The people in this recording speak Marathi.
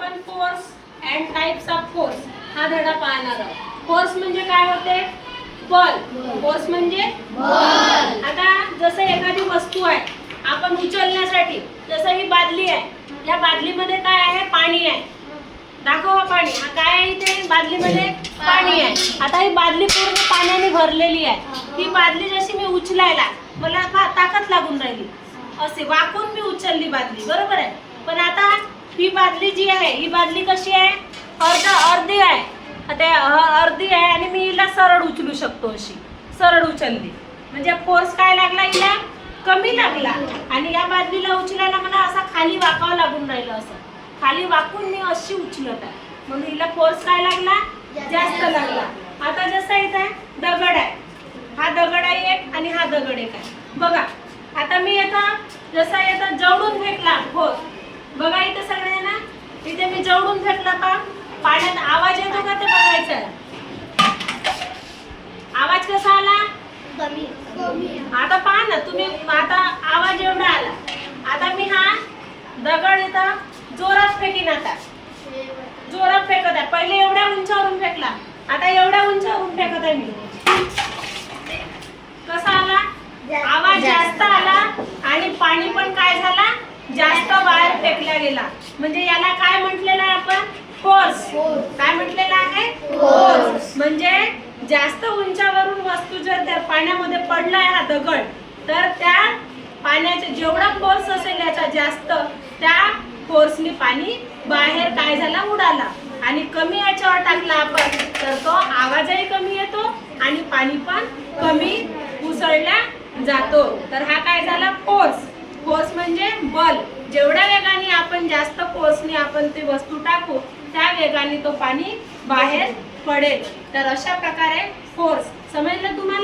आपण force and types of force हा धडा पाहणार आहोत. फोर्स म्हणजे काय होते? बल. फोर्स म्हणजे बल. आता जसं एखादी वस्तू आहे आपण उचलण्यासाठी, जसं ही बादली आहे, या बादलीमध्ये काय आहे? पाणी आहे. दाखवा पाणी. हा काय आहे? इथे बादलीमध्ये पाणी आहे. आता ही बादली पूर्ण पाण्याने भरलेली आहे. ही बादली जशी मी उचलायला मला ताकद लागून राहिली, असे वाकून मी उचलली बादली, बरोबर आहे. पण आता ही बादली जी आहे, ही बादली कशी आहे? अर्धी आहे. अर्धी आहे आणि मी हिला सरळ उचलू शकतो. अशी सरळ उचलली म्हणजे फोर्स काय लागला? हिला कमी लागला. आणि या बादलीला उचलायला मला असा खाली वाकावं लागून राहिलं, असं खाली वाकून मी अशी उचलत आहे, म्हणून हिला फोर्स काय लागला? जास्त लागला. आता जसं इथे दगड आहे, हा दगड आहे एक आणि हा दगड एक आहे. बघा आता मी जसा जवळून फेकला फोर्स, बघा इथे सगळ्यांना, इथे मी जवळून फेकला का पाण्यात आवाज येतो का ते बघायचं आहे. आवाज कसा आला? आता पहा ना तुम्ही, आता आवाज एवढा आला. आता मी हा दगड इथं जोरात फेकीन. आता जोरात फेकत आहे. पहिले एवढ्या उंचावरून फेकला, आता एवढ्या उंचावरून फेकत आहे मी. कसा आला? आवाज जास्त आला आणि पाणी पण काय झाला? जास्त बाहेर फेकला गेला. म्हणजे याला काय म्हटलेलं आहे आपण? फोर्स. काय म्हटलेलं आहे? फोर्स. म्हणजे जास्त उंचावरून वस्तू जर त्या पाण्यामध्ये पडलाय हा दगड, तर त्या पाण्याचा जेवढा फोर्स असेल याचा जास्त, त्या फोर्सनी पाणी बाहेर काय झाला? उडाला. आणि कमी याच्यावर टाकला आपण तर तो आवाजही कमी येतो आणि पाणी पण कमी उसळल्या जातो. तर हा काय झाला? फोर्स. फोर्स म्हणजे बल. जेवढ्या वेगाने आपण जास्त फोर्सने आपण ती वस्तू टाकू त्या वेगाने तो पाणी बाहेर पडेल. तर अशा प्रकारे फोर्स समजलं तुम्हाला?